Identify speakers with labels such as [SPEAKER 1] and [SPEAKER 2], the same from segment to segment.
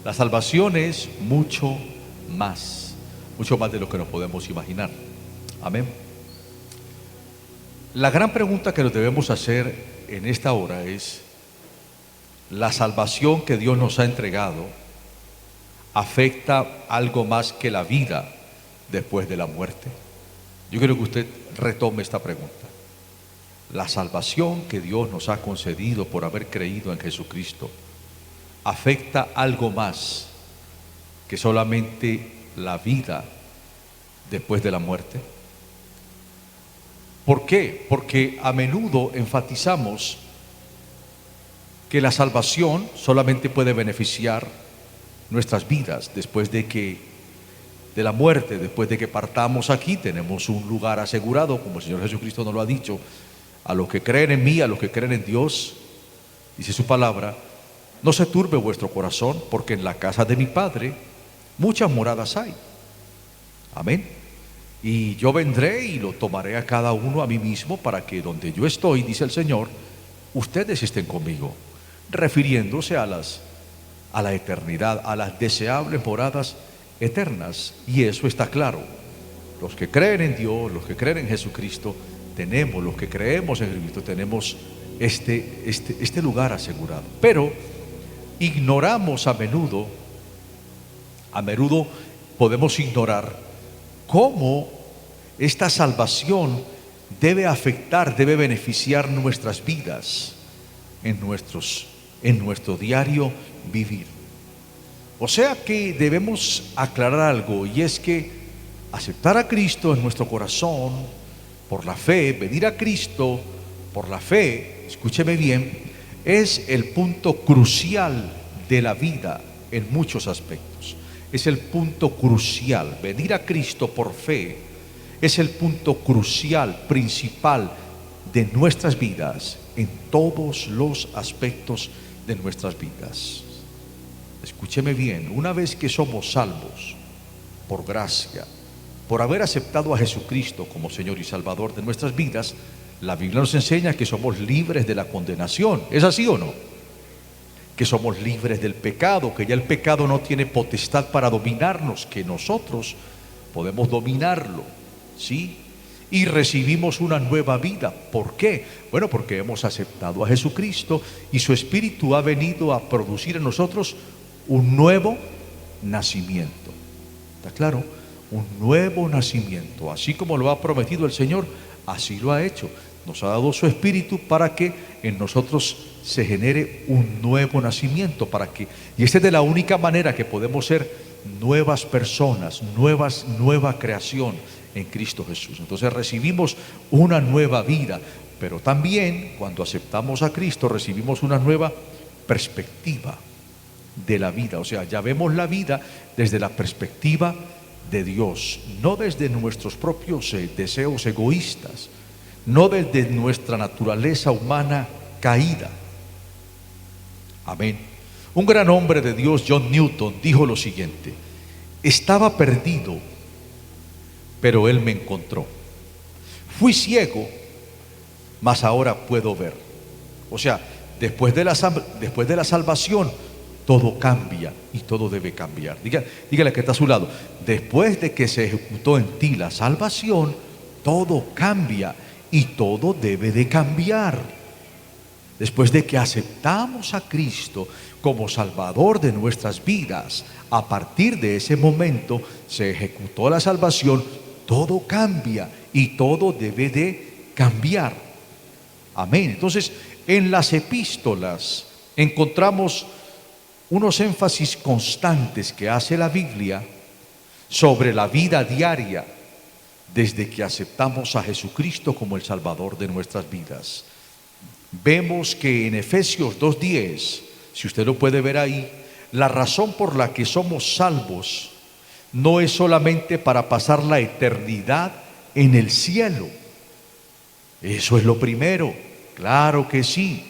[SPEAKER 1] La salvación es mucho más de lo que nos podemos imaginar. Amén. La gran pregunta que nos debemos hacer en esta hora es: ¿la salvación que Dios nos ha entregado afecta algo más que la vida después de la muerte? Yo quiero que usted retome esta pregunta. ¿La salvación que Dios nos ha concedido por haber creído en Jesucristo afecta algo más que solamente la vida después de la muerte? ¿Por qué? Porque a menudo enfatizamos que la salvación solamente puede beneficiar nuestras vidas después de la muerte, después de que partamos aquí. Tenemos un lugar asegurado, como el Señor Jesucristo nos lo ha dicho: a los que creen en mí, a los que creen en Dios, dice su palabra, no se turbe vuestro corazón, porque en la casa de mi Padre muchas moradas hay. Amén. Y yo vendré y lo tomaré a cada uno a mí mismo, para que donde yo estoy, dice el Señor, ustedes estén conmigo, refiriéndose a la eternidad, a las deseables moradas eternas. Y eso está claro. Los que creen en Dios, los que creen en Jesucristo, los que creemos en Jesucristo, tenemos este lugar asegurado. Pero ignoramos a menudo podemos ignorar cómo esta salvación debe afectar, debe beneficiar nuestras vidas en nuestro diario vivir. O sea que debemos aclarar algo, y es que aceptar a Cristo en nuestro corazón por la fe, venir a Cristo por la fe, escúcheme bien, es el punto crucial de la vida en muchos aspectos. Es el punto crucial. Venir a Cristo por fe es el punto crucial, principal de nuestras vidas, en todos los aspectos de nuestras vidas. Escúcheme bien, una vez que somos salvos por gracia, por haber aceptado a Jesucristo como Señor y Salvador de nuestras vidas, la Biblia nos enseña que somos libres de la condenación. ¿Es así o no? Que somos libres del pecado, que ya el pecado no tiene potestad para dominarnos, que nosotros podemos dominarlo, ¿sí? Y recibimos una nueva vida. ¿Por qué? Bueno, porque hemos aceptado a Jesucristo y su Espíritu ha venido a producir en nosotros un nuevo nacimiento. ¿Está claro? Un nuevo nacimiento. Así como lo ha prometido el Señor, así lo ha hecho. Nos ha dado su Espíritu para que en nosotros se genere un nuevo nacimiento, y esta es de la única manera que podemos ser nuevas personas, nueva creación en Cristo Jesús. Entonces recibimos una nueva vida, pero también cuando aceptamos a Cristo recibimos una nueva perspectiva de la vida. O sea, ya vemos la vida desde la perspectiva de Dios, no desde nuestros propios deseos egoístas, no desde nuestra naturaleza humana caída. Amén. Un gran hombre de Dios, John Newton, dijo lo siguiente: estaba perdido, pero Él me encontró. Fui ciego, mas ahora puedo ver. O sea, después de la salvación, todo cambia y todo debe cambiar. Dígale que está a su lado: después de que se ejecutó en ti la salvación, todo cambia y todo debe de cambiar. Después de que aceptamos a Cristo como Salvador de nuestras vidas, a partir de ese momento se ejecutó la salvación, todo cambia y todo debe de cambiar. Amén. Entonces, en las epístolas encontramos unos énfasis constantes que hace la Biblia sobre la vida diaria desde que aceptamos a Jesucristo como el Salvador de nuestras vidas. Vemos que en Efesios 2:10, si usted lo puede ver ahí, la razón por la que somos salvos no es solamente para pasar la eternidad en el cielo. Eso es lo primero, claro que sí.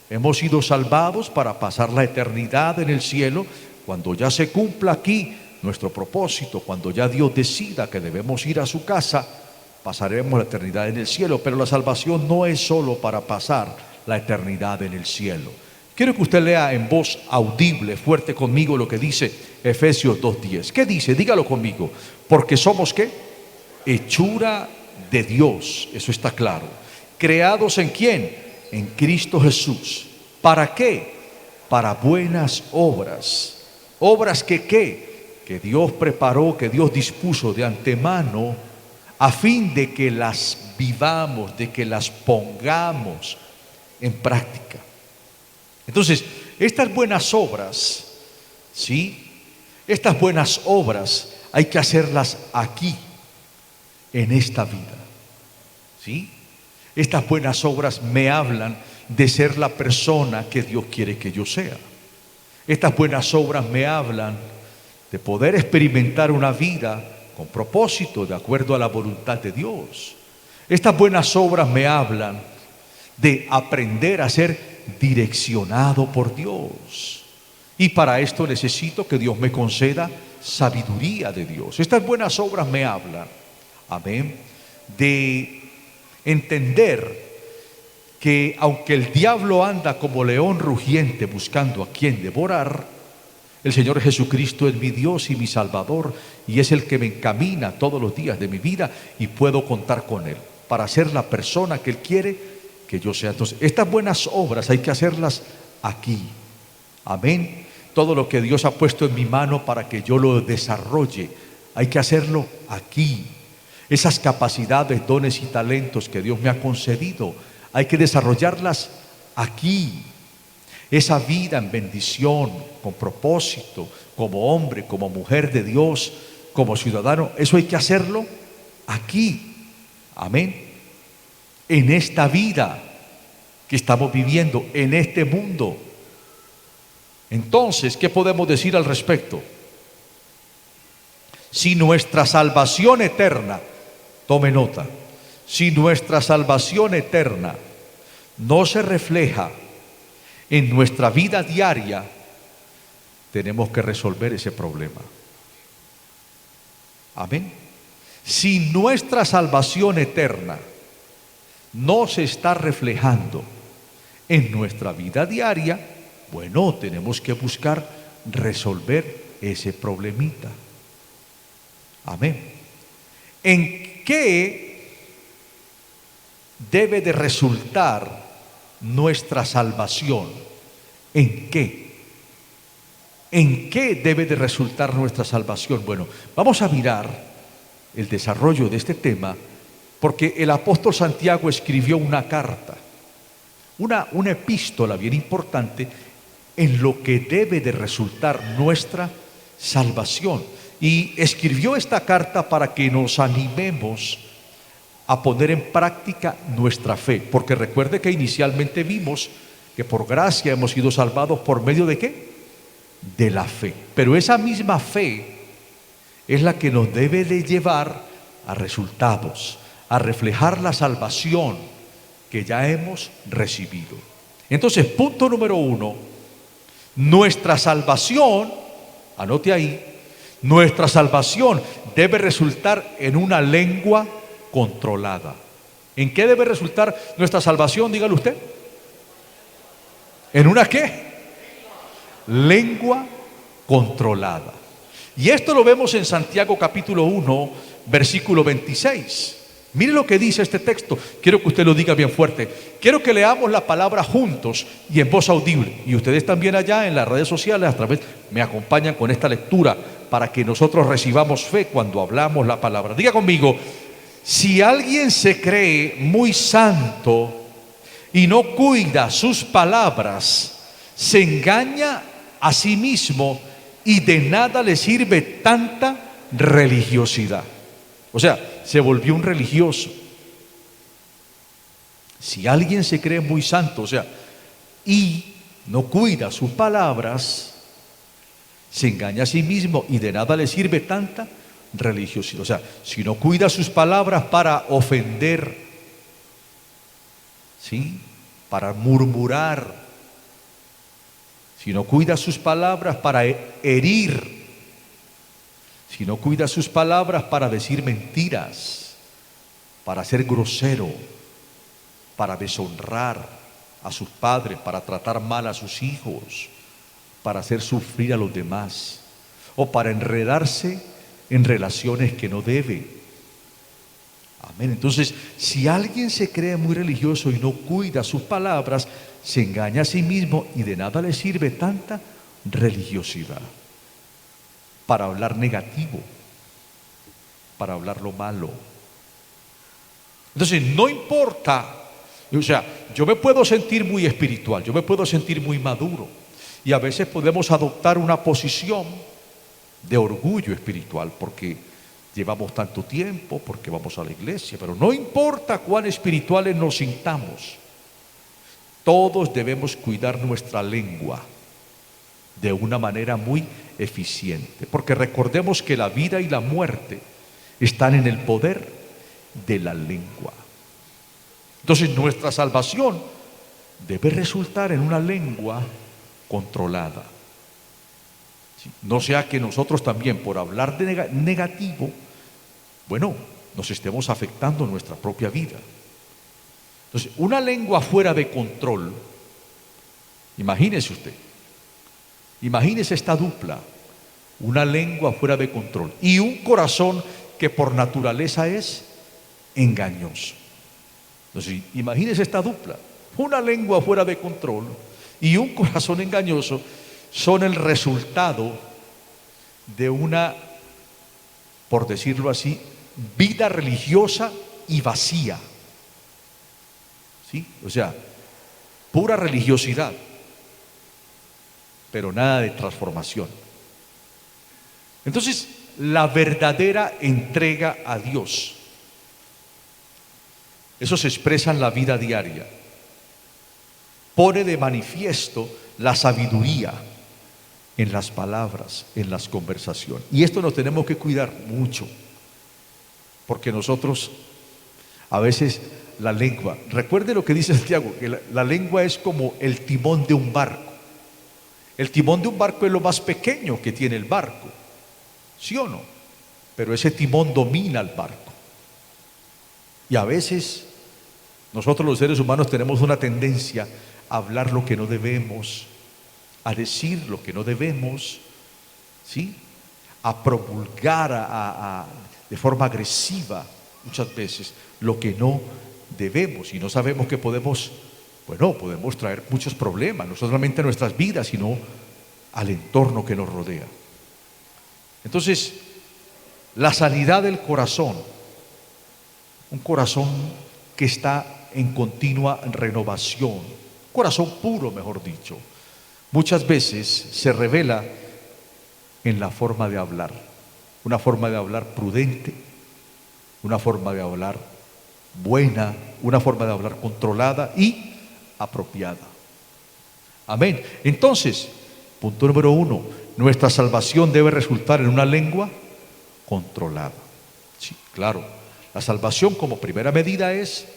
[SPEAKER 1] Hemos sido salvados para pasar la eternidad en el cielo. Cuando ya se cumpla aquí nuestro propósito, cuando ya Dios decida que debemos ir a su casa, pasaremos la eternidad en el cielo. Pero la salvación no es solo para pasar la eternidad en el cielo. Quiero que usted lea en voz audible, fuerte conmigo, lo que dice Efesios 2:10. ¿Qué dice? Dígalo conmigo. Porque somos, ¿qué? Hechura de Dios. Eso está claro. ¿Creados en quién? En Cristo Jesús. ¿Para qué? Para buenas obras. Obras que ¿qué? Que Dios preparó, que Dios dispuso de antemano, a fin de que las vivamos, de que las pongamos en práctica. Entonces, estas buenas obras, ¿sí? Estas buenas obras hay que hacerlas aquí, en esta vida, ¿sí? Estas buenas obras me hablan de ser la persona que Dios quiere que yo sea. Estas buenas obras me hablan de poder experimentar una vida con propósito, de acuerdo a la voluntad de Dios. Estas buenas obras me hablan de aprender a ser direccionado por Dios. Y para esto necesito que Dios me conceda sabiduría de Dios. Estas buenas obras me hablan, amén, de entender que aunque el diablo anda como león rugiente buscando a quien devorar, el Señor Jesucristo es mi Dios y mi Salvador, y es el que me encamina todos los días de mi vida, y puedo contar con Él para ser la persona que Él quiere que yo sea. Entonces, estas buenas obras hay que hacerlas aquí, amén. Todo lo que Dios ha puesto en mi mano para que yo lo desarrolle, hay que hacerlo aquí. Esas capacidades, dones y talentos que Dios me ha concedido, hay que desarrollarlas aquí. Esa vida en bendición, con propósito, como hombre, como mujer de Dios, como ciudadano, eso hay que hacerlo aquí, amén. En esta vida que estamos viviendo, en este mundo. Entonces, ¿qué podemos decir al respecto? Si nuestra salvación eterna, tome nota, si nuestra salvación eterna no se refleja en nuestra vida diaria, tenemos que resolver ese problema. Amén. Si nuestra salvación eterna no se está reflejando en nuestra vida diaria, bueno, tenemos que buscar resolver ese problemita. Amén. ¿En qué debe de resultar nuestra salvación? ¿En qué? ¿En qué debe de resultar nuestra salvación? Bueno, vamos a mirar el desarrollo de este tema, porque el apóstol Santiago escribió una carta, una epístola bien importante en lo que debe de resultar nuestra salvación. Y escribió esta carta para que nos animemos a poner en práctica nuestra fe, porque recuerde que inicialmente vimos que por gracia hemos sido salvados por medio de ¿qué? De la fe. Pero esa misma fe es la que nos debe de llevar a resultados, a reflejar la salvación que ya hemos recibido. Entonces, punto número 1, nuestra salvación, anote ahí, nuestra salvación debe resultar en una lengua controlada. ¿En qué debe resultar nuestra salvación? Dígalo usted. ¿En una qué? Lengua controlada. Y esto lo vemos en Santiago capítulo 1, versículo 26. Mire lo que dice este texto. Quiero que usted lo diga bien fuerte. Quiero que leamos la palabra juntos y en voz audible. Y ustedes también allá en las redes sociales a través me acompañan con esta lectura para que nosotros recibamos fe cuando hablamos la palabra. Diga conmigo: si alguien se cree muy santo y no cuida sus palabras, se engaña a sí mismo y de nada le sirve tanta religiosidad. O sea, se volvió un religioso. Si alguien se cree muy santo, o sea, y no cuida sus palabras, se engaña a sí mismo y de nada le sirve tanta religiosidad. O sea, si no cuida sus palabras para ofender, ¿sí?, para murmurar, si no cuida sus palabras para herir, si no cuida sus palabras para decir mentiras, para ser grosero, para deshonrar a sus padres, para tratar mal a sus hijos, para hacer sufrir a los demás o para enredarse en relaciones que no debe. Amén. Entonces, si alguien se cree muy religioso y no cuida sus palabras, se engaña a sí mismo y de nada le sirve tanta religiosidad para hablar negativo, para hablar lo malo. Entonces, no importa, o sea, yo me puedo sentir muy espiritual, yo me puedo sentir muy maduro y a veces podemos adoptar una posición de orgullo espiritual porque llevamos tanto tiempo, porque vamos a la iglesia, pero no importa cuán espirituales nos sintamos, todos debemos cuidar nuestra lengua de una manera muy eficiente, porque recordemos que la vida y la muerte están en el poder de la lengua. Entonces nuestra salvación debe resultar en una lengua controlada. ¿Sí? No sea que nosotros también por hablar de negativo, bueno, nos estemos afectando nuestra propia vida. Entonces, una lengua fuera de control, imagínese usted, imagínese esta dupla, una lengua fuera de control y un corazón que por naturaleza es engañoso. Entonces, imagínese esta dupla, una lengua fuera de control y un corazón engañoso son el resultado de una, por decirlo así, vida religiosa y vacía. ¿Sí? O sea, pura religiosidad, pero nada de transformación. Entonces, la verdadera entrega a Dios, eso se expresa en la vida diaria. Pone de manifiesto la sabiduría en las palabras, en las conversaciones. Y esto nos tenemos que cuidar mucho, porque nosotros a veces la lengua, recuerde lo que dice Santiago, que la lengua es como el timón de un barco. El timón de un barco es lo más pequeño que tiene el barco, ¿sí o no? Pero ese timón domina el barco. Y a veces nosotros los seres humanos tenemos una tendencia a hablar lo que no debemos, a decir lo que no debemos, ¿sí? A promulgar de forma agresiva muchas veces lo que no debemos, y no sabemos que podemos traer muchos problemas, no solamente a nuestras vidas, sino al entorno que nos rodea. Entonces, la sanidad del corazón, un corazón que está en continua renovación, corazón puro, mejor dicho, muchas veces se revela en la forma de hablar, una forma de hablar prudente, una forma de hablar buena, una forma de hablar controlada y apropiada. Amén. Entonces, punto número 1, nuestra salvación debe resultar en una lengua controlada. Sí, claro, la salvación como primera medida es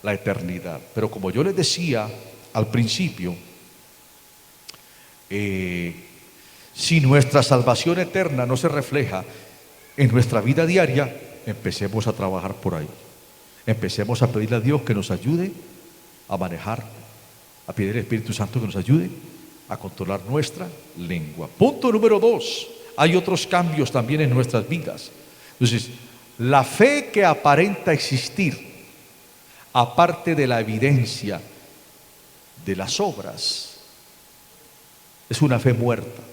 [SPEAKER 1] la eternidad, pero como yo les decía al principio, si nuestra salvación eterna no se refleja en nuestra vida diaria, empecemos a trabajar por ahí. Empecemos a pedirle a Dios que nos ayude a manejar, a pedir al Espíritu Santo que nos ayude a controlar nuestra lengua. Punto número 2, hay otros cambios también en nuestras vidas. Entonces, la fe que aparenta existir, aparte de la evidencia de las obras, es una fe muerta.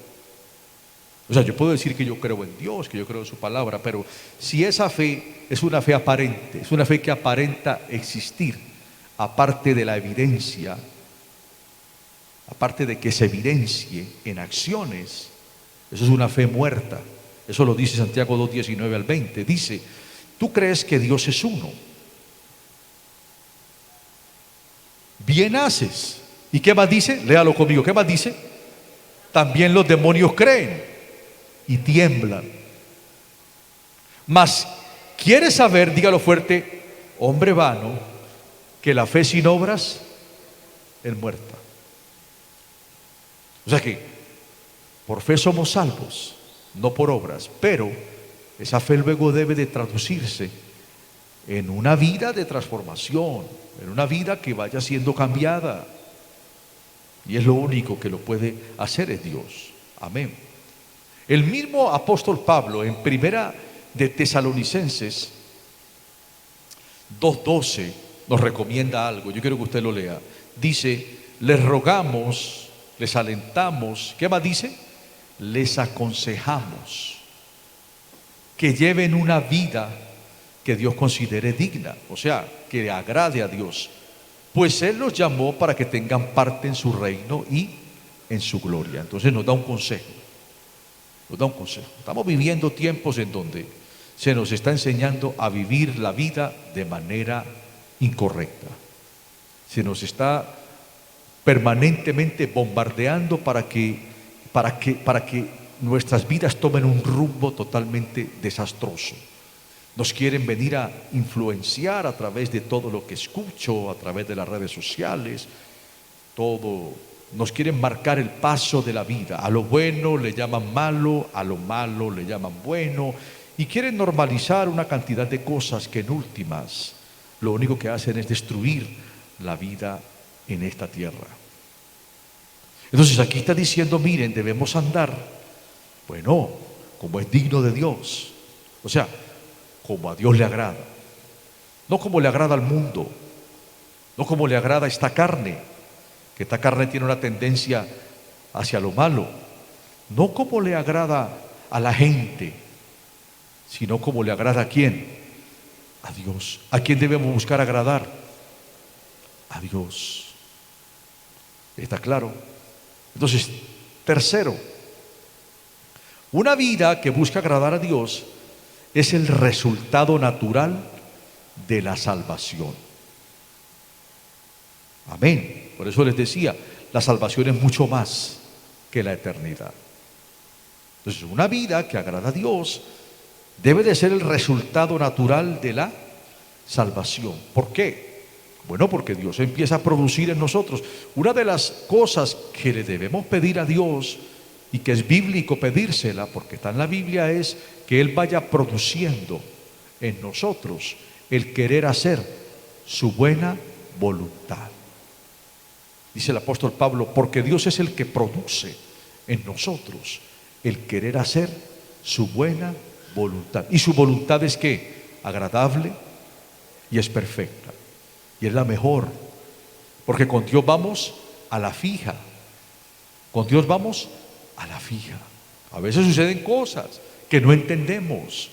[SPEAKER 1] O sea, yo puedo decir que yo creo en Dios, que yo creo en su palabra, pero si esa fe es una fe aparente, es una fe que aparenta existir, aparte de la evidencia, aparte de que se evidencie en acciones, eso es una fe muerta. Eso lo dice Santiago 2:19 al 20. Dice, tú crees que Dios es uno. Bien haces. ¿Y qué más dice? Léalo conmigo. ¿Qué más dice? También los demonios creen y tiemblan. Mas, ¿quieres saber? Dígalo fuerte, hombre vano, que la fe sin obras es muerta. O sea que por fe somos salvos, no por obras, pero esa fe luego debe de traducirse en una vida de transformación, en una vida que vaya siendo cambiada. Y es lo único que lo puede hacer es Dios. Amén. El mismo apóstol Pablo en primera de Tesalonicenses 2:12 nos recomienda algo. Yo quiero que usted lo lea. Dice: les rogamos, les alentamos, ¿qué más dice? Les aconsejamos que lleven una vida que Dios considere digna, o sea, que le agrade a Dios, pues Él los llamó para que tengan parte en su reino y en su gloria. Entonces nos da un consejo, nos da un consejo. Estamos viviendo tiempos en donde se nos está enseñando a vivir la vida de manera incorrecta. Se nos está permanentemente bombardeando para que nuestras vidas tomen un rumbo totalmente desastroso. Nos quieren venir a influenciar a través de todo lo que escucho, a través de las redes sociales, todo. Nos quieren marcar el paso de la vida. A lo bueno le llaman malo, a lo malo le llaman bueno, y quieren normalizar una cantidad de cosas que en últimas lo único que hacen es destruir la vida en esta tierra. Entonces aquí está diciendo, miren, debemos andar, bueno, como es digno de Dios, o sea, como a Dios le agrada, no como le agrada al mundo, no como le agrada esta carne, que esta carne tiene una tendencia hacia lo malo, no como le agrada a la gente, sino como le agrada a quién, a Dios. ¿A quién debemos buscar agradar? A Dios. ¿Está claro? Entonces, tercero, una vida que busca agradar a Dios es el resultado natural de la salvación. Amén. Por eso les decía, la salvación es mucho más que la eternidad. Entonces, una vida que agrada a Dios debe de ser el resultado natural de la salvación. ¿Por qué? Bueno, porque Dios empieza a producir en nosotros. Una de las cosas que le debemos pedir a Dios, y que es bíblico pedírsela, porque está en la Biblia, es que Él vaya produciendo en nosotros el querer hacer su buena voluntad. Dice el apóstol Pablo, porque Dios es el que produce en nosotros el querer hacer su buena voluntad. Y su voluntad es ¿qué? Agradable y es perfecta. Y es la mejor, porque con Dios vamos a la fija. Con Dios vamos a la fija. A veces suceden cosas que no entendemos.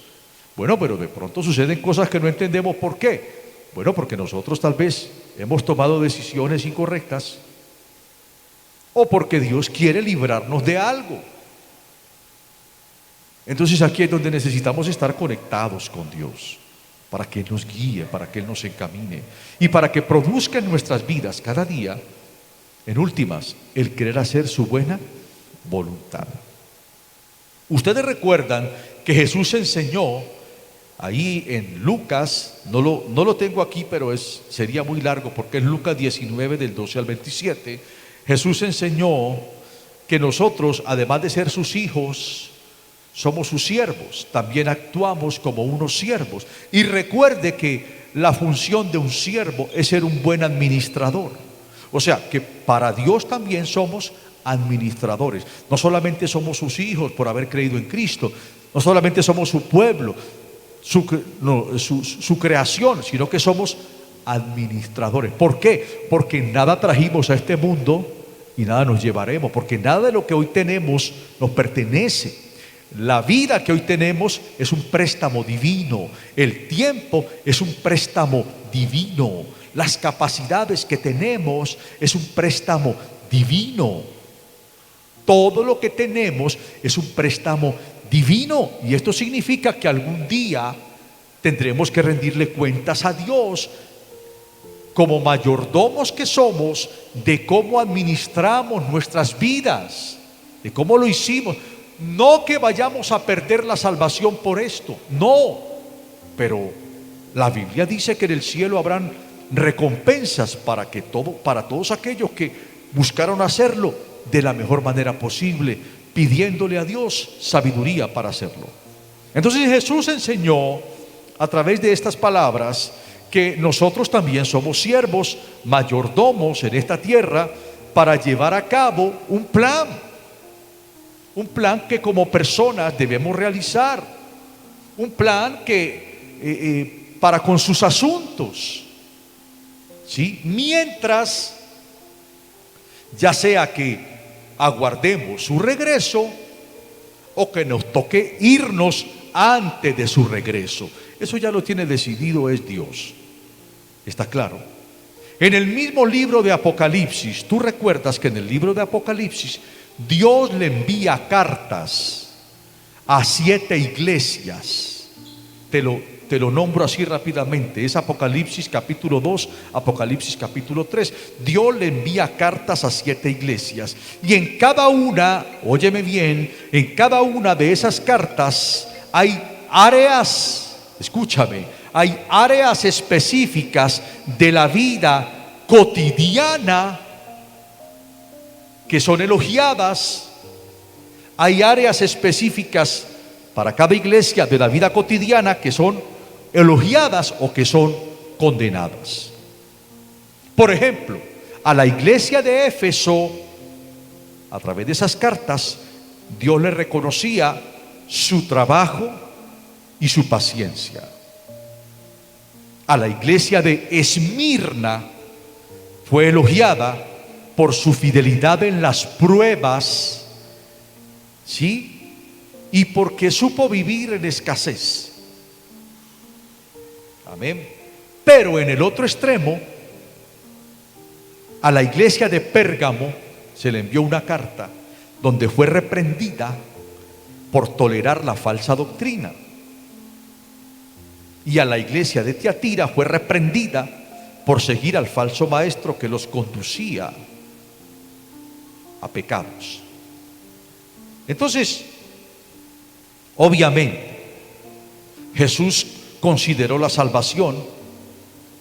[SPEAKER 1] Bueno, pero de pronto suceden cosas que no entendemos. ¿Por qué? Bueno, porque nosotros tal vez hemos tomado decisiones incorrectas, o porque Dios quiere librarnos de algo. Entonces aquí es donde necesitamos estar conectados con Dios, para que Él nos guíe, para que Él nos encamine y para que produzca en nuestras vidas cada día, en últimas, el querer hacer su buena voluntad. Ustedes recuerdan que Jesús enseñó ahí en Lucas, no lo tengo aquí, pero sería muy largo porque es Lucas 19 del 12 al 27. Jesús enseñó que nosotros, además de ser sus hijos, somos sus siervos, también actuamos como unos siervos. Y recuerde que la función de un siervo es ser un buen administrador. O sea, que para Dios también somos administradores. No solamente somos sus hijos por haber creído en Cristo, no solamente somos su pueblo, su creación, sino que somos administradores. ¿Por qué? Porque nada trajimos a este mundo y nada nos llevaremos, porque nada de lo que hoy tenemos nos pertenece. La vida que hoy tenemos es un préstamo divino. El tiempo es un préstamo divino. Las capacidades que tenemos es un préstamo divino. Todo lo que tenemos es un préstamo divino. Y esto significa que algún día tendremos que rendirle cuentas a Dios como mayordomos que somos de cómo administramos nuestras vidas, de cómo lo hicimos. No que vayamos a perder la salvación por esto, no, pero la Biblia dice que en el cielo habrán recompensas para todos aquellos que buscaron hacerlo de la mejor manera posible, pidiéndole a Dios sabiduría para hacerlo. Entonces Jesús enseñó a través de estas palabras que nosotros también somos siervos, mayordomos en esta tierra, para llevar a cabo un plan que como personas debemos realizar, un plan que para con sus asuntos, ¿sí? Mientras, ya sea que aguardemos su regreso o que nos toque irnos antes de su regreso. Eso ya lo tiene decidido es Dios. ¿Está claro? En el mismo libro de Apocalipsis, tú recuerdas que en el libro de Apocalipsis Dios le envía cartas a 7 iglesias. Te lo nombro así rápidamente. Es Apocalipsis capítulo 2, Apocalipsis capítulo 3. Dios le envía cartas a 7 iglesias. Y en cada una, óyeme bien, en cada una de esas cartas hay áreas, escúchame, hay áreas específicas de la vida cotidiana que son elogiadas. Hay áreas específicas para cada iglesia de la vida cotidiana que son elogiadas o que son condenadas. Por ejemplo, a la iglesia de Éfeso, a través de esas cartas, Dios le reconocía su trabajo y su paciencia. A la iglesia de Esmirna fue elogiada por su fidelidad en las pruebas, ¿sí? Y porque supo vivir en escasez. Amén. Pero en el otro extremo, a la iglesia de Pérgamo se le envió una carta donde fue reprendida por tolerar la falsa doctrina. Y a la iglesia de Tiatira fue reprendida por seguir al falso maestro que los conducía a pecados. Entonces, obviamente, Jesús consideró la salvación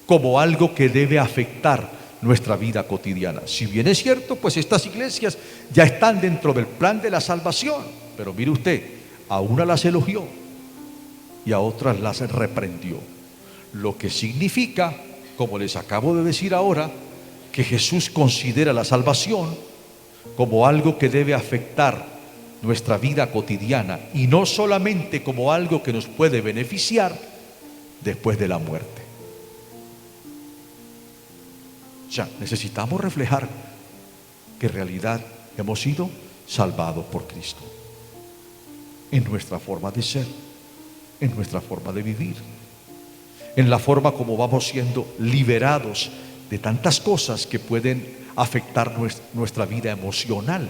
[SPEAKER 1] como algo que debe afectar nuestra vida cotidiana. Si bien es cierto, pues estas iglesias ya están dentro del plan de la salvación, pero mire usted, a una las elogió y a otras las reprendió. Lo que significa, como les acabo de decir ahora, que Jesús considera la salvación como algo que debe afectar nuestra vida cotidiana y no solamente como algo que nos puede beneficiar después de la muerte. O sea, necesitamos reflejar que en realidad hemos sido salvados por Cristo en nuestra forma de ser, en nuestra forma de vivir, en la forma como vamos siendo liberados de tantas cosas que pueden afectar nuestra vida emocional.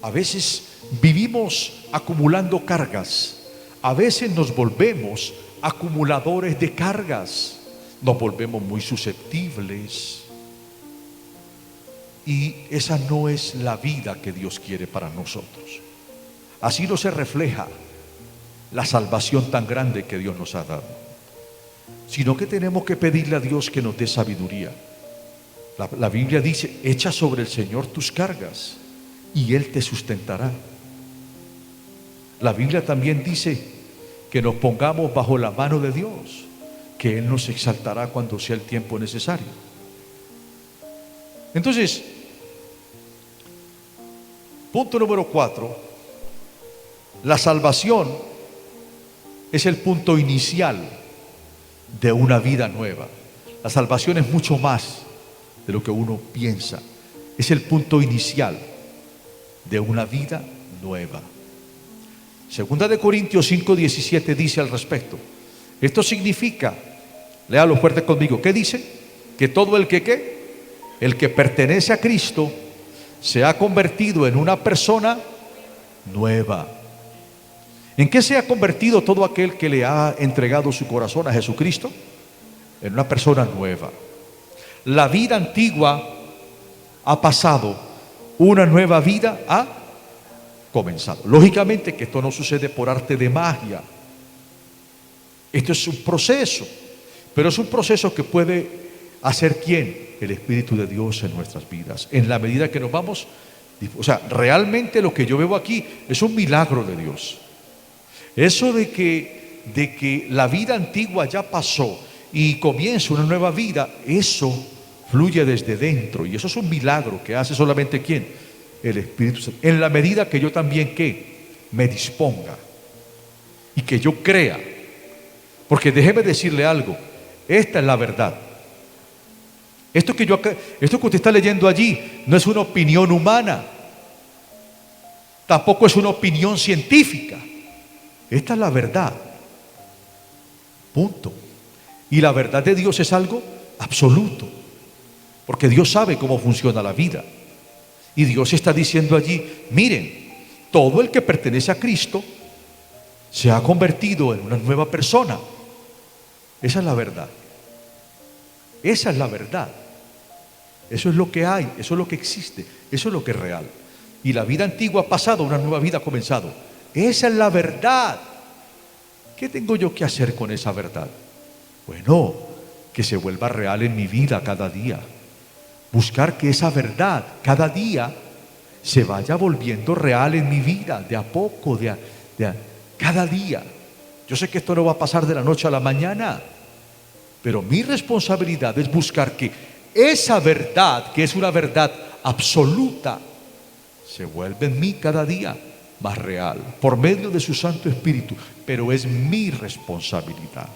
[SPEAKER 1] A veces vivimos acumulando cargas, a veces nos volvemos acumuladores de cargas, nos volvemos muy susceptibles y esa no es la vida que Dios quiere para nosotros. Así no se refleja la salvación tan grande que Dios nos ha dado, sino que tenemos que pedirle a Dios que nos dé sabiduría. La Biblia dice: echa sobre el Señor tus cargas y Él te sustentará. La Biblia también dice que nos pongamos bajo la mano de Dios, que Él nos exaltará cuando sea el tiempo necesario. Entonces, punto número 4, la salvación es el punto inicial de una vida nueva. La salvación es mucho más de lo que uno piensa, es el punto inicial de una vida nueva. Segunda de Corintios 5:17 dice al respecto. Esto significa, léalo fuerte conmigo, ¿qué dice? Que todo el que pertenece a Cristo se ha convertido en una persona nueva. ¿En qué se ha convertido todo aquel que le ha entregado su corazón a Jesucristo? En una persona nueva. La vida antigua ha pasado, una nueva vida ha comenzado. Lógicamente que esto no sucede por arte de magia. Esto es un proceso, pero es un proceso que puede hacer ¿quién? El Espíritu de Dios en nuestras vidas, en la medida que nos vamos. O sea, realmente lo que yo veo aquí es un milagro de Dios. Eso de que la vida antigua ya pasó y comienza una nueva vida, eso fluye desde dentro, y eso es un milagro que hace solamente ¿quién? El Espíritu Santo. En la medida que yo también, ¿qué? Me disponga y que yo crea. Porque déjeme decirle algo, esta es la verdad. Esto que usted está leyendo allí no es una opinión humana, tampoco es una opinión científica. Esta es la verdad. Punto. Y la verdad de Dios es algo absoluto, porque Dios sabe cómo funciona la vida. Y Dios está diciendo allí, miren, todo el que pertenece a Cristo se ha convertido en una nueva persona. Esa es la verdad. Esa es la verdad. Eso es lo que hay, eso es lo que existe, eso es lo que es real. Y la vida antigua ha pasado, una nueva vida ha comenzado. Esa es la verdad. ¿Qué tengo yo que hacer con esa verdad? Bueno, que se vuelva real en mi vida cada día. Buscar que esa verdad cada día se vaya volviendo real en mi vida, de a poco, cada día. Yo sé que esto no va a pasar de la noche a la mañana, pero mi responsabilidad es buscar que esa verdad, que es una verdad absoluta, se vuelve en mí cada día más real, por medio de su Santo Espíritu, pero es mi responsabilidad.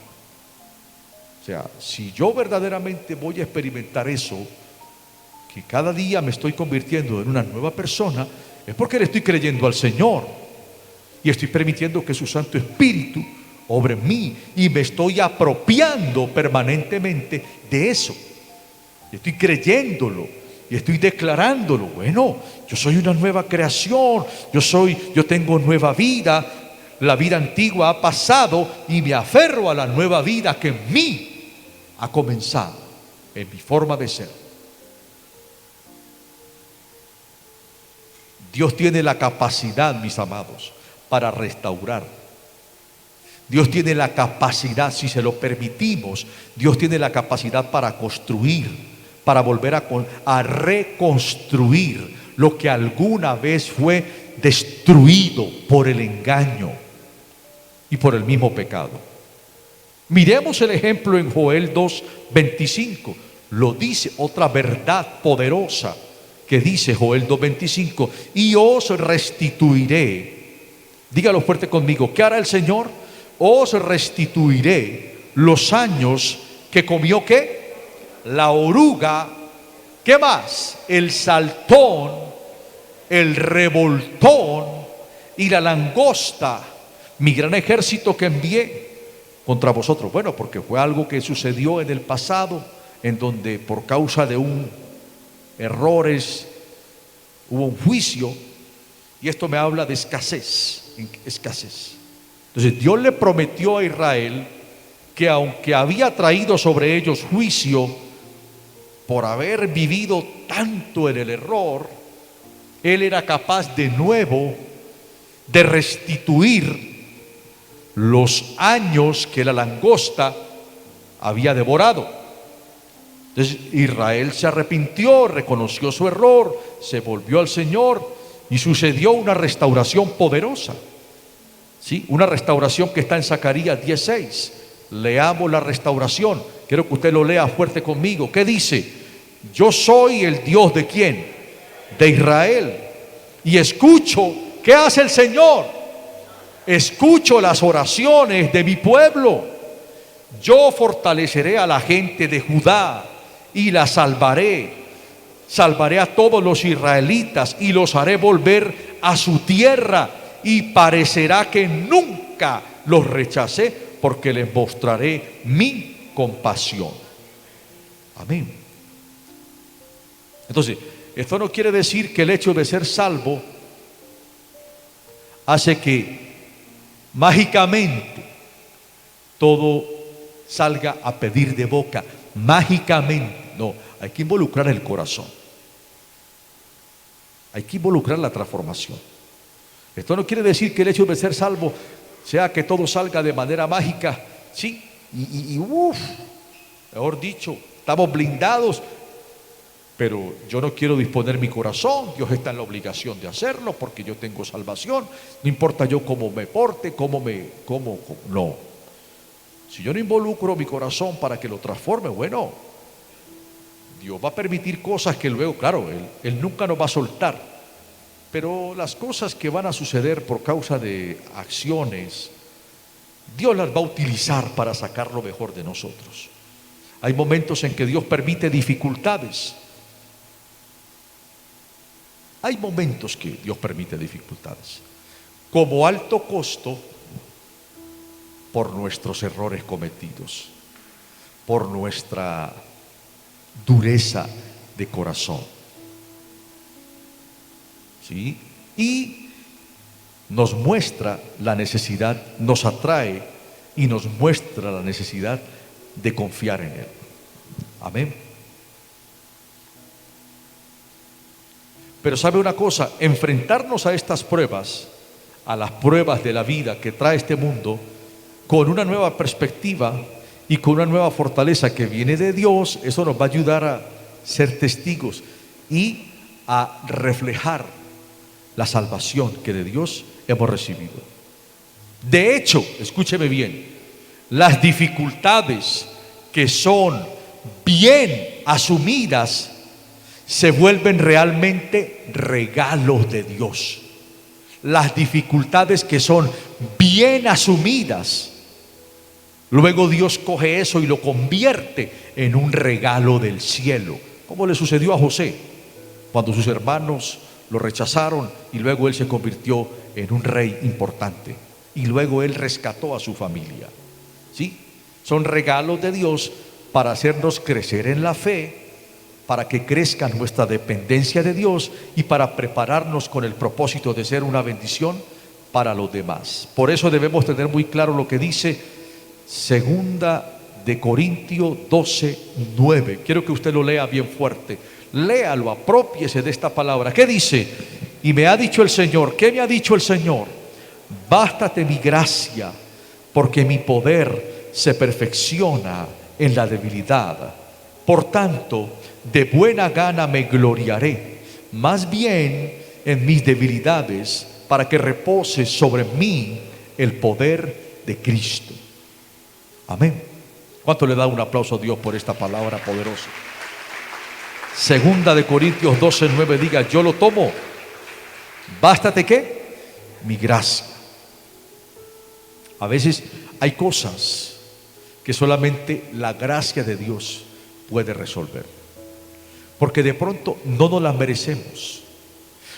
[SPEAKER 1] O sea, si yo verdaderamente voy a experimentar eso, que cada día me estoy convirtiendo en una nueva persona, es porque le estoy creyendo al Señor y estoy permitiendo que su Santo Espíritu obre en mí y me estoy apropiando permanentemente de eso. Y estoy creyéndolo y estoy declarándolo. Bueno, yo soy una nueva creación, yo tengo nueva vida, la vida antigua ha pasado y me aferro a la nueva vida que en mí ha comenzado, en mi forma de ser. Dios tiene la capacidad, mis amados, para restaurar. Dios tiene la capacidad, si se lo permitimos, Dios tiene la capacidad para construir, para volver a reconstruir lo que alguna vez fue destruido por el engaño y por el mismo pecado. Miremos el ejemplo en Joel 2:25. Lo dice otra verdad poderosa que dice Joel 2:25: y os restituiré. Dígalo fuerte conmigo, ¿qué hará el Señor? Os restituiré los años que comió, ¿qué? La oruga. ¿Qué más? El saltón, el revoltón y la langosta, mi gran ejército que envié contra vosotros. Bueno, porque fue algo que sucedió en el pasado, en donde por causa de errores hubo un juicio, y esto me habla de escasez. Entonces Dios le prometió a Israel que aunque había traído sobre ellos juicio por haber vivido tanto en el error, Él era capaz de nuevo de restituir los años que la langosta había devorado. Entonces Israel se arrepintió, reconoció su error, se volvió al Señor y sucedió una restauración poderosa. ¿Sí? Una restauración que está en Zacarías 10:6. Leamos la restauración. Quiero que usted lo lea fuerte conmigo. ¿Qué dice? Yo soy el Dios ¿de quién? De Israel. Y escucho, ¿qué hace el Señor? Escucho las oraciones de mi pueblo. Yo fortaleceré a la gente de Judá y la salvaré. Salvaré a todos los israelitas y los haré volver a su tierra, y parecerá que nunca los rechacé, porque les mostraré mi compasión. Amén. Entonces, esto no quiere decir que el hecho de ser salvo hace que mágicamente todo salga a pedir de boca. Mágicamente, no, hay que involucrar el corazón. Hay que involucrar la transformación. Esto no quiere decir que el hecho de ser salvo sea que todo salga de manera mágica. Sí, mejor dicho, estamos blindados, pero yo no quiero disponer mi corazón. Dios está en la obligación de hacerlo porque yo tengo salvación. No importa yo cómo me porte, no. Si yo no involucro mi corazón para que lo transforme, bueno, Dios va a permitir cosas que luego, claro, Él nunca nos va a soltar, pero las cosas que van a suceder por causa de acciones, Dios las va a utilizar para sacar lo mejor de nosotros. Hay momentos en que Dios permite dificultades. Hay momentos que Dios permite dificultades, como alto costo por nuestros errores cometidos, por nuestra dureza de corazón. ¿Sí? Y nos muestra la necesidad, nos atrae y nos muestra la necesidad de confiar en Él. Amén. Pero sabe una cosa, enfrentarnos a estas pruebas, a las pruebas de la vida que trae este mundo, con una nueva perspectiva y con una nueva fortaleza que viene de Dios, eso nos va a ayudar a ser testigos y a reflejar la salvación que de Dios hemos recibido. De hecho, escúcheme bien, las dificultades que son bien asumidas se vuelven realmente regalos de Dios. Las dificultades que son bien asumidas, luego Dios coge eso y lo convierte en un regalo del cielo, como le sucedió a José cuando sus hermanos lo rechazaron y luego él se convirtió en un rey importante y luego él rescató a su familia. ¿Sí? Son regalos de Dios para hacernos crecer en la fe, para que crezca nuestra dependencia de Dios y para prepararnos con el propósito de ser una bendición para los demás. Por eso debemos tener muy claro lo que dice Segunda de Corintios 12:9. Quiero que usted lo lea bien fuerte. Léalo, aprópiese de esta palabra. ¿Qué dice? Y me ha dicho el Señor. ¿Qué me ha dicho el Señor? Bástate mi gracia, porque mi poder se perfecciona en la debilidad. Por tanto, de buena gana me gloriaré, más bien en mis debilidades, para que repose sobre mí el poder de Cristo. Amén. ¿Cuánto le da un aplauso a Dios por esta palabra poderosa? Segunda de Corintios 12:9, diga, yo lo tomo. Bástate, ¿qué? Mi gracia. A veces hay cosas que solamente la gracia de Dios puede resolver, porque de pronto no nos las merecemos,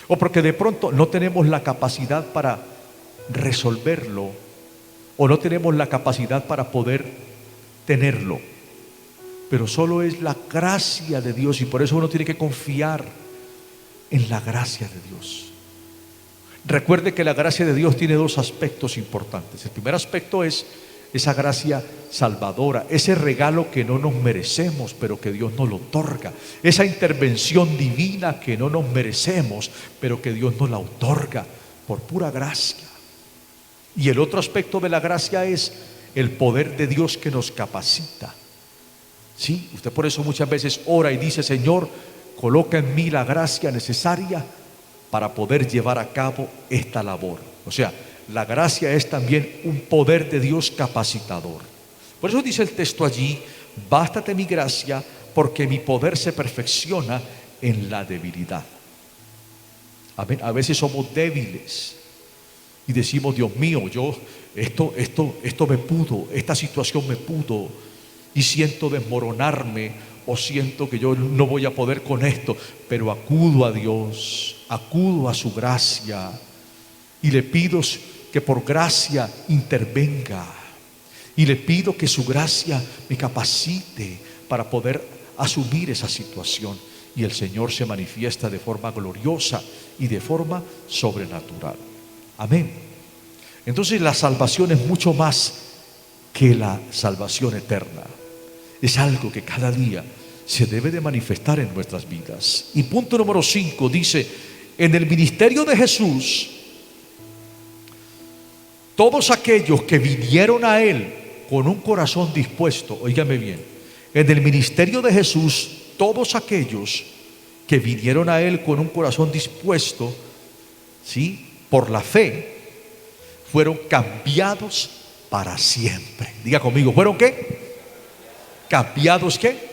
[SPEAKER 1] o porque de pronto no tenemos la capacidad para resolverlo, o no tenemos la capacidad para poder tenerlo, pero solo es la gracia de Dios, y por eso uno tiene que confiar en la gracia de Dios. Recuerde que la gracia de Dios tiene dos aspectos importantes. El primer aspecto es esa gracia salvadora, ese regalo que no nos merecemos, pero que Dios nos lo otorga, esa intervención divina que no nos merecemos, pero que Dios nos la otorga por pura gracia. Y el otro aspecto de la gracia es el poder de Dios que nos capacita. Sí, usted por eso muchas veces ora y dice, Señor, coloca en mí la gracia necesaria para poder llevar a cabo esta labor. O sea, la gracia es también un poder de Dios capacitador. Por eso dice el texto allí, bástate mi gracia, porque mi poder se perfecciona en la debilidad. Amén. A veces somos débiles y decimos, Dios mío, esto me pudo, esta situación me pudo, y siento desmoronarme, o siento que yo no voy a poder con esto, pero acudo a Dios, acudo a su gracia y le pido que por gracia intervenga, y le pido que su gracia me capacite para poder asumir esa situación, y el Señor se manifiesta de forma gloriosa y de forma sobrenatural. Amén. Entonces la salvación es mucho más que la salvación eterna. Es algo que cada día se debe de manifestar en nuestras vidas. Y punto número 5 dice, en el ministerio de Jesús, todos aquellos que vinieron a Él con un corazón dispuesto, óigame bien, en el ministerio de Jesús, todos aquellos que vinieron a Él con un corazón dispuesto, ¿sí?, por la fe, fueron cambiados para siempre. Diga conmigo, ¿fueron qué? ¿Cambiados qué?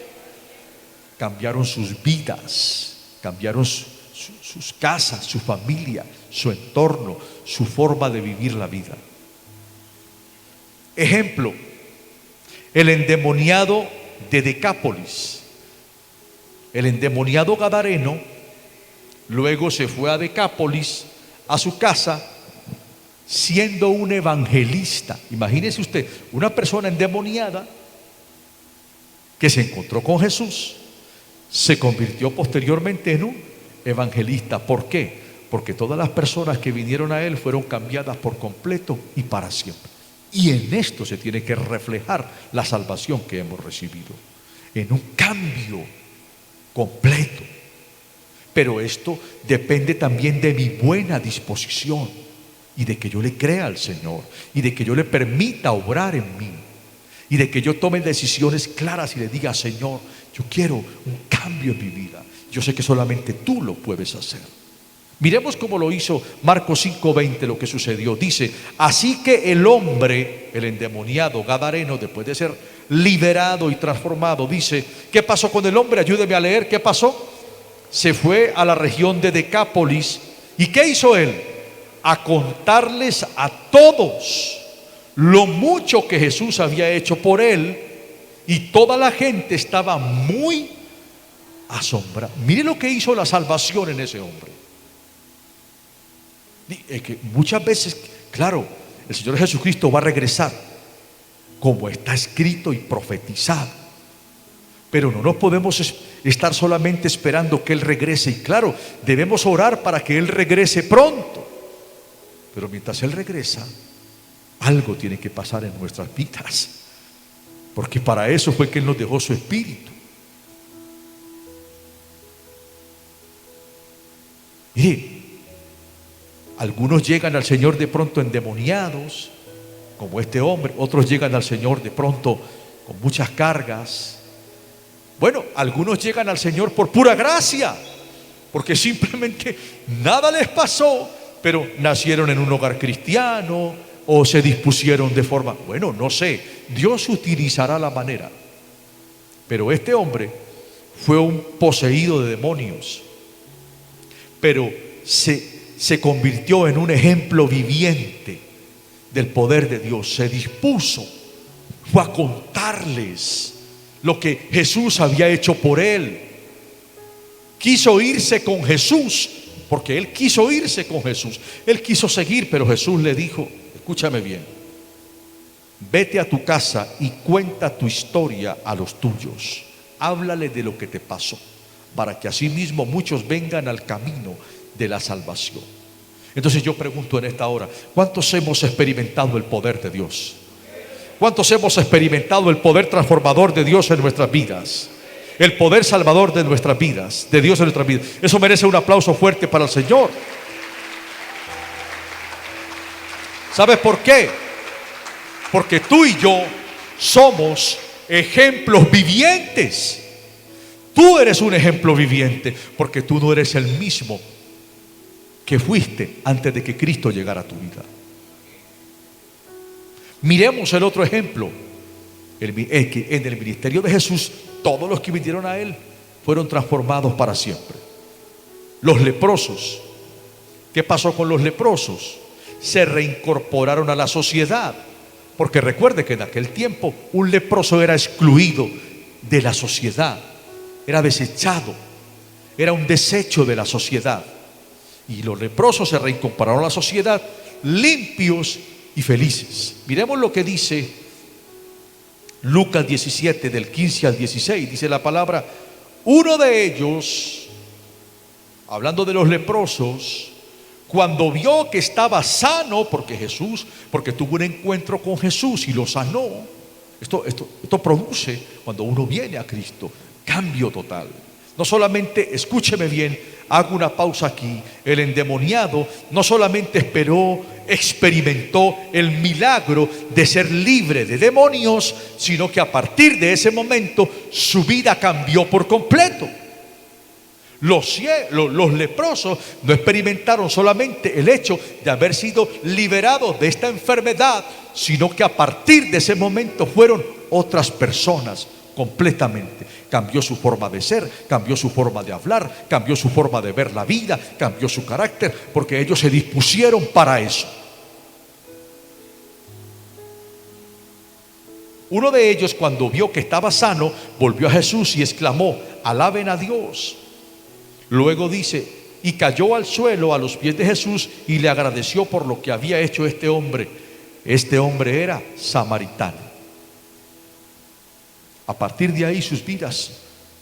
[SPEAKER 1] cambiaron sus vidas, cambiaron sus casas, su familia, su entorno, su forma de vivir la vida. Ejemplo, el endemoniado de Decápolis. El endemoniado gadareno luego se fue a Decápolis, a su casa, siendo un evangelista. Imagínese usted, una persona endemoniada que se encontró con Jesús, se convirtió posteriormente en un evangelista. ¿Por qué? Porque todas las personas que vinieron a él fueron cambiadas por completo y para siempre. Y en esto se tiene que reflejar la salvación que hemos recibido, en un cambio completo. Pero esto depende también de mi buena disposición y de que yo le crea al Señor y de que yo le permita obrar en mí y de que yo tome decisiones claras y le diga: Señor, yo quiero un cambio en mi vida. Yo sé que solamente tú lo puedes hacer. Miremos cómo lo hizo Marcos 5:20, lo que sucedió. Dice: así que el hombre, el endemoniado gadareno, después de ser liberado y transformado, dice, ¿qué pasó con el hombre? Ayúdeme a leer, ¿qué pasó? Se fue a la región de Decápolis. ¿Y qué hizo él? A contarles a todos lo mucho que Jesús había hecho por él, y toda la gente estaba muy asombrada. Mire lo que hizo la salvación en ese hombre. Es que muchas veces, claro, el Señor Jesucristo va a regresar como está escrito y profetizado, pero no nos podemos estar solamente esperando que Él regrese. Y claro, debemos orar para que Él regrese pronto, pero mientras Él regresa, algo tiene que pasar en nuestras vidas, porque para eso fue que Él nos dejó su Espíritu. Mire, algunos llegan al Señor de pronto endemoniados, como este hombre. Otros llegan al Señor de pronto con muchas cargas. Bueno, algunos llegan al Señor por pura gracia, porque simplemente nada les pasó, pero nacieron en un hogar cristiano o se dispusieron de forma, bueno, no sé, Dios utilizará la manera. Pero este hombre fue un poseído de demonios, pero se convirtió en un ejemplo viviente del poder de Dios. Se dispuso, fue a contarles lo que Jesús había hecho por él. Quiso irse con Jesús, porque él quiso irse con Jesús. Él quiso seguir, pero Jesús le dijo: escúchame bien, vete a tu casa y cuenta tu historia a los tuyos. Háblale de lo que te pasó, para que así mismo muchos vengan al camino de la salvación. Entonces yo pregunto en esta hora: ¿cuántos hemos experimentado el poder de Dios? ¿Cuántos hemos experimentado el poder transformador de Dios en nuestras vidas? El poder salvador de nuestras vidas, de Dios en nuestras vidas. Eso merece un aplauso fuerte para el Señor. ¿Sabes por qué? Porque tú y yo somos ejemplos vivientes. Tú eres un ejemplo viviente, porque tú no eres el mismo que fuiste antes de que Cristo llegara a tu vida. Miremos el otro ejemplo. Que en el ministerio de Jesús, todos los que vinieron a Él fueron transformados para siempre. Los leprosos, ¿qué pasó con los leprosos? Se reincorporaron a la sociedad, porque recuerde que en aquel tiempo un leproso era excluido de la sociedad, era desechado, era un desecho de la sociedad. Y los leprosos se reincorporaron a la sociedad limpios y felices. Miremos lo que dice Lucas 17, del 15 al 16. Dice la palabra: uno de ellos, hablando de los leprosos, cuando vio que estaba sano, porque tuvo un encuentro con Jesús y lo sanó. Esto produce, cuando uno viene a Cristo, cambio total. No solamente, escúcheme bien, hago una pausa aquí. El endemoniado no solamente experimentó el milagro de ser libre de demonios, sino que a partir de ese momento su vida cambió por completo. Los leprosos no experimentaron solamente el hecho de haber sido liberados de esta enfermedad, sino que a partir de ese momento fueron otras personas completamente. Cambió su forma de ser, cambió su forma de hablar, cambió su forma de ver la vida, cambió su carácter, porque ellos se dispusieron para eso. Uno de ellos, cuando vio que estaba sano, volvió a Jesús y exclamó: alaben a Dios. Luego dice: y cayó al suelo a los pies de Jesús y le agradeció por lo que había hecho este hombre. Este hombre era samaritano. A partir de ahí sus vidas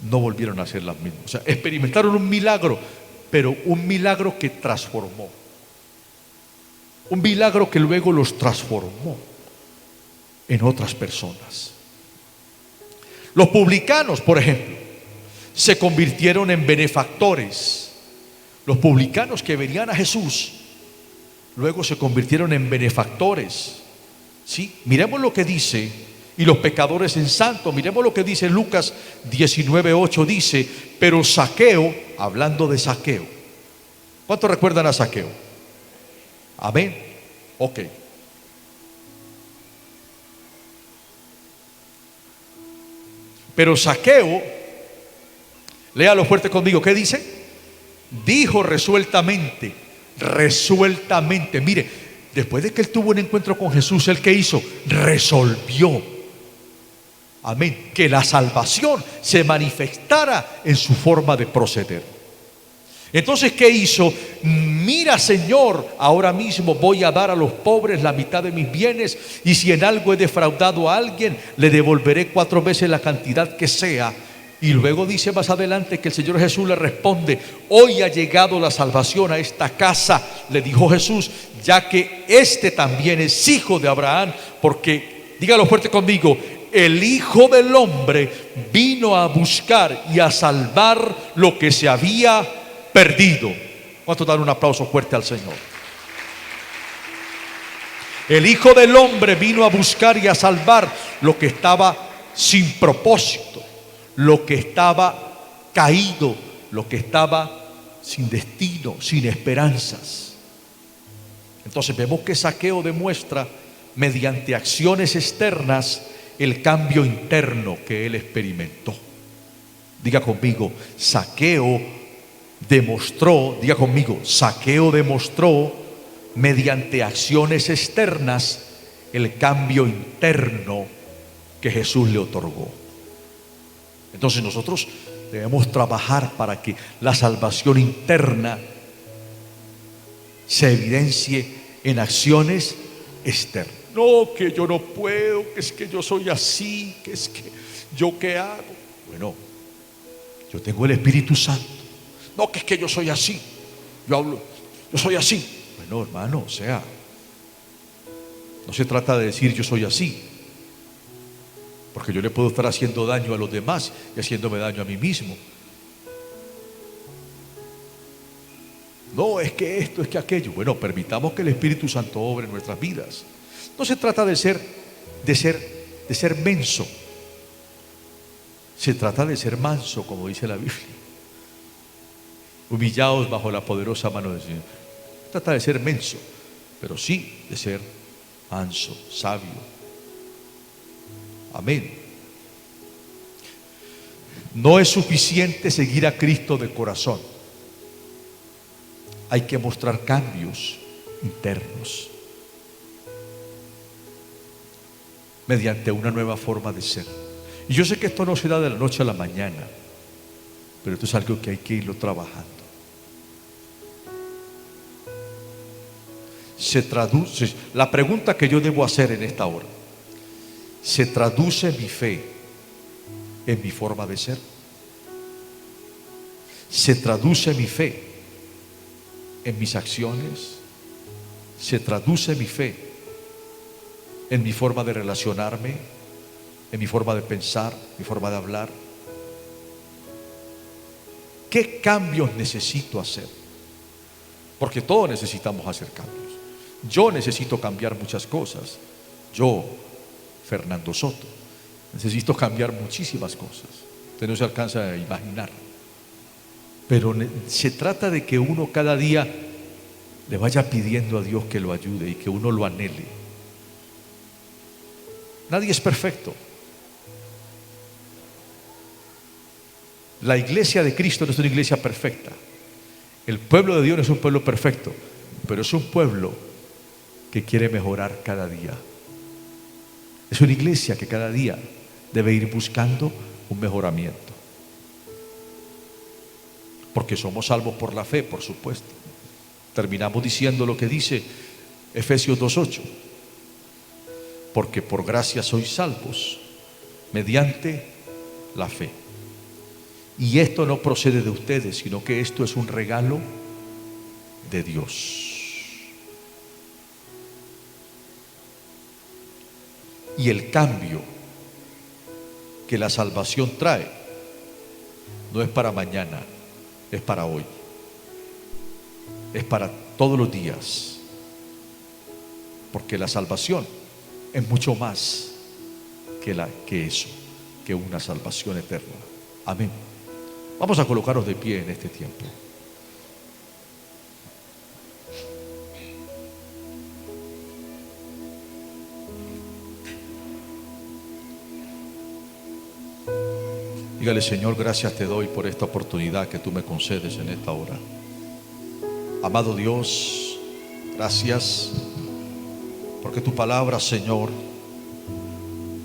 [SPEAKER 1] no volvieron a ser las mismas. O sea, experimentaron un milagro, pero un milagro que transformó. Un milagro que luego los transformó en otras personas. Los publicanos, por ejemplo, se convirtieron en benefactores. Los publicanos que venían a Jesús luego se convirtieron en benefactores. ¿Sí? Miremos lo que dice: y los pecadores en santos. Miremos lo que dice Lucas 19:8. Dice: pero Zaqueo, hablando de Zaqueo. ¿Cuántos recuerdan a Zaqueo? Amén. Ok. Pero Zaqueo, léalo fuerte conmigo, ¿qué dice? Dijo resueltamente, mire, después de que él tuvo un encuentro con Jesús, ¿él qué hizo? Resolvió, amén, que la salvación se manifestara en su forma de proceder. Entonces, ¿qué hizo? Mira, Señor, ahora mismo voy a dar a los pobres la mitad de mis bienes, y si en algo he defraudado a alguien, le devolveré 4 veces la cantidad que sea. Y luego dice más adelante que el Señor Jesús le responde: hoy ha llegado la salvación a esta casa, le dijo Jesús, ya que este también es hijo de Abraham, porque, dígalo fuerte conmigo, el Hijo del Hombre vino a buscar y a salvar lo que se había perdido. ¿Cuánto dan un aplauso fuerte al Señor? El Hijo del Hombre vino a buscar y a salvar lo que estaba sin propósito, lo que estaba caído, lo que estaba sin destino, sin esperanzas. Entonces vemos que Zaqueo demuestra mediante acciones externas el cambio interno que él experimentó. Diga conmigo, Zaqueo demostró, diga conmigo, Zaqueo demostró mediante acciones externas el cambio interno que Jesús le otorgó. Entonces nosotros debemos trabajar para que la salvación interna se evidencie en acciones externas. No, que yo no puedo, que es que yo soy así, que es que yo qué hago. Bueno, yo tengo el Espíritu Santo. No, que es que yo soy así, yo soy así. Bueno, hermano, o sea, no se trata de decir yo soy así, porque yo le puedo estar haciendo daño a los demás y haciéndome daño a mí mismo. No, es que esto, es que aquello. Bueno, permitamos que el Espíritu Santo obre en nuestras vidas. No se trata de ser menso. Se trata de ser manso, como dice la Biblia. Humillaos bajo la poderosa mano del Señor. No trata de ser menso, pero sí de ser manso, sabio. Amén. No es suficiente seguir a Cristo de corazón. Hay que mostrar cambios internos mediante una nueva forma de ser. Y yo sé que esto no se da de la noche a la mañana, pero esto es algo que hay que irlo trabajando. Se traduce, la pregunta que yo debo hacer en esta hora: ¿se traduce mi fe en mi forma de ser? ¿Se traduce mi fe en mis acciones? ¿Se traduce mi fe en mi forma de relacionarme, en mi forma de pensar, mi forma de hablar? ¿Qué cambios necesito hacer? Porque todos necesitamos hacer cambios. Yo necesito cambiar muchas cosas. Yo, Fernando Soto, necesito cambiar muchísimas cosas. Usted no se alcanza a imaginar. Pero se trata de que uno cada día le vaya pidiendo a Dios que lo ayude y que uno lo anhele. Nadie es perfecto. La iglesia de Cristo no es una iglesia perfecta. El pueblo de Dios no es un pueblo perfecto, pero es un pueblo que quiere mejorar cada día. Es una iglesia que cada día debe ir buscando un mejoramiento. Porque somos salvos por la fe, por supuesto. Terminamos diciendo lo que dice Efesios 2:8. Porque por gracia sois salvos mediante la fe. Y esto no procede de ustedes, sino que esto es un regalo de Dios. Y el cambio que la salvación trae no es para mañana, es para hoy. Es para todos los días. Porque la salvación es mucho más que eso, que una salvación eterna. Amén. Vamos a colocarnos de pie en este tiempo. Dígale: Señor, gracias te doy por esta oportunidad que tú me concedes en esta hora. Amado Dios, gracias porque tu palabra, Señor,